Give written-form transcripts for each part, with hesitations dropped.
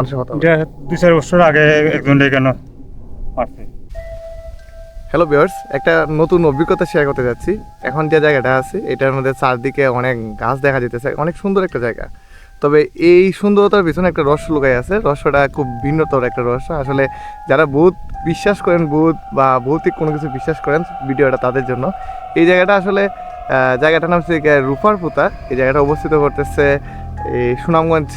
2-4 বছর আগে একজন কেন মারছে। হ্যালো ভিউয়ার্স, একটা নতুন অভিজ্ঞতা শেয়ার করতে যাচ্ছি। এখন যে জায়গাটা আছে এটার মধ্যে চারদিকে অনেক গাছ দেখা যেতেছে, অনেক সুন্দর একটা জায়গা। তবে এই সুন্দরতার পিছনে একটা রহস্য লুকাই আছে। রহস্যটা খুব ভিন্নতর একটা রহস্য। আসলে যারা ভূত বিশ্বাস করেন, ভূত বা ভৌতিক কোনো কিছু বিশ্বাস করেন, ভিডিওটা তাদের জন্য। এই জায়গাটা আসলে জায়গাটার নাম হচ্ছে রূপারপুতা। এই জায়গাটা অবস্থিত করতেছে এই সুনামগঞ্জ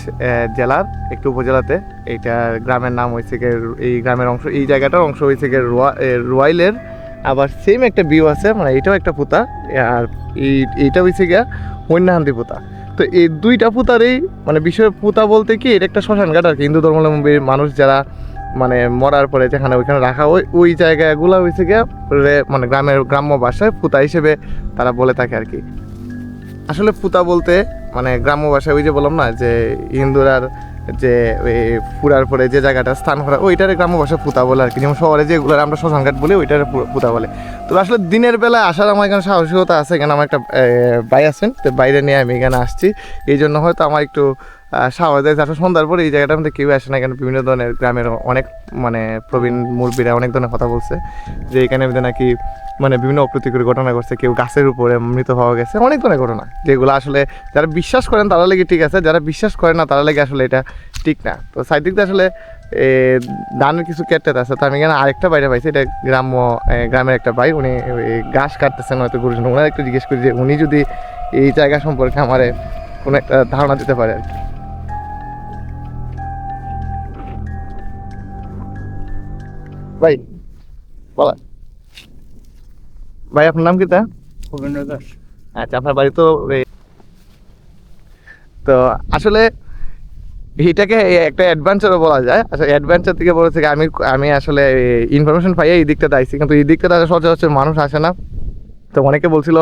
জেলার একটি উপজেলাতে। এইটার গ্রামের নাম হয়েছে এই গ্রামের অংশ, এই জায়গাটার অংশ হয়েছে রোয়াইলের। আবার সেম একটা ভিউ আছে, মানে এটাও একটা পুতা, আর এইটা হয়েছে গিয়া হৈনাহান্দি পুতা। তো এই দুইটা পুতারই মানে বিষয় পুতা বলতে কি এটা একটা শ্মশান ঘাট আর কি। হিন্দু ধর্মাবলম্বী মানুষ যারা মানে মরার পরে যেখানে ওইখানে রাখা ওই জায়গাগুলো হয়েছে গিয়া মানে গ্রাম্য ভাষায় পুতা হিসেবে তারা বলে থাকে আর কি। আসলে পুতা বলতে মানে গ্রাম্য ভাষায় ওই যে বললাম না যে হিন্দুরার যে ওই ফুরার পরে যে জায়গাটা স্থান করা ওইটারে গ্রাম্য ভাষায় পুতা বলে আর কি। যেমন শহরে যেগুলো আমরা শ্মশানঘাট বলি ওইটারে পুতা বলে। তবে আসলে দিনের বেলা আসার আমার এখানে সাহসিকতা আছে, এখানে আমার একটা ভাই আছেন, তো বাইরে নিয়ে আমি এখানে আসছি। এই জন্য হয়তো আমার একটু সাহস দেয়। আসলে সন্ধ্যার পরে এই জায়গাটার মধ্যে কেউ আসে না। এখানে বিভিন্ন ধরনের গ্রামের অনেক মানে প্রবীণ মুরব্বীরা অনেক ধরনের কথা বলছে যে এখানে নাকি মানে বিভিন্ন অপ্রীতিকর ঘটনা ঘটছে, কেউ গাছের উপরে মৃত পাওয়া গেছে, অনেক ধরনের ঘটনা যেগুলো আসলে যারা বিশ্বাস করেন তারা লেগে ঠিক আছে, যারা বিশ্বাস করে না তারা লেগে আসলে এটা ঠিক না। তো সাইদিক আসলে ধানের কিছু কেটে আছে। তো আমি এখানে আরেকটা বাইরে পাইছি, এটা গ্রামের একটা ভাই, উনি ঘাস কাটতেছেন হয়তো গুরুজন। ওনার একটু জিজ্ঞেস করি যে উনি যদি এই জায়গা সম্পর্কে আমার কোনো একটা ধারণা দিতে পারে আর কি। ভাই বলা, ভাই আপনার নাম কি? ভূপেন্দ্র দাস। আচ্ছা, আপনার বাড়ি তো তো আসলে এইটাকে একটা অ্যাডভেঞ্চারও বলা যায়। আসলে অ্যাডভেঞ্চার থেকে বলা থেকে আমি আসলে ইনফরমেশন পাই এই দিকটাতে আইছি, কিন্তু এই দিকটাতে সচরাচর মানুষ আসে না। তো অনেকে বলছিল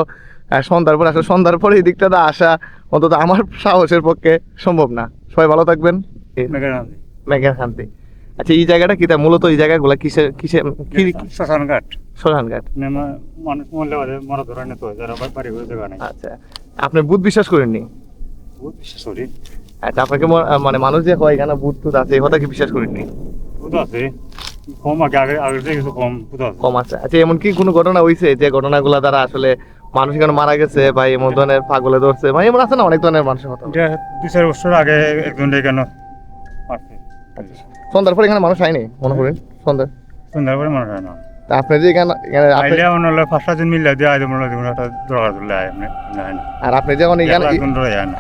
সন্ধ্যার পর আসলে সন্ধ্যার পর এই দিকটাতে আসা অন্তত আমার সাহসের পক্ষে সম্ভব না। সবাই ভালো থাকবেন। মেঘের শান্তি। আচ্ছা, এই জায়গাটা কি মূলত এই জায়গাগুলো কিসের শ্মশানঘাট। শ্মশানঘাট। মানুষ মরলে মরা ধরে না তো, যারা বাড়ি ঘরে জায়গা নেই। আচ্ছা, আপনি ভূত বিশ্বাস করেননি? ভূত বিশ্বাস করি। আচ্ছা, আপনাকে মানে মানুষ যে হয় এখানে ভূত টুত আছে এই কথা কি বিশ্বাস করেননি? ভূত আছে কম, আগে থেকে কিছু কম ভূত আছে। কম আছে। আচ্ছা, এমন কি কোনো ঘটনা হয়েছে যে ঘটনাগুলো দ্বারা আসলে মানুষ এখানে মারা গেছে বা এমন ধরনের পাগলে ধরছে, মানে এমন আছে না অনেক ধরনের মানুষের কথা? 2-4 বছর আগে একজন কেন মারছে। সন্ধ্যার পরে এখানে মানুষ হয়নি মনে করেন? সন্ধ্যার পরে মানুষ হয় না। তা আপনি যে এখানে আইলে মনে হলো 5-7 জন মিলে দিয়ে আইলে মনে হলো একটা দরকার তুলে আয় আপনি না। আর আপনি যখন এখানে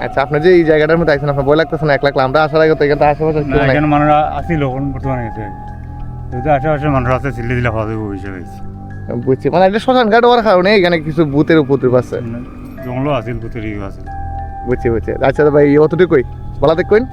আচ্ছা, আপনি যে এই জায়গাটার মধ্যে আইছেন আপনার ভয় লাগতেছে না? 1 লাখ আমরা আসার আগে তো এখানে আশেপাশে এখানে মানুষ আসিল, বর্তমানে গেছে যদি আশেপাশে মানুষ আছে সিলে দিলে ভালো হিসেবে হয়েছে। বুঝছি, মানে এটা শ্মশান ঘাট হওয়ার কারণে এখানে কিছু ভূতের উপদ্রব আছে। জঙ্গলও আছিল, ভূতের আছে। বুঝছি। আচ্ছা ভাই, অতটুকুই বলা দেখবেন।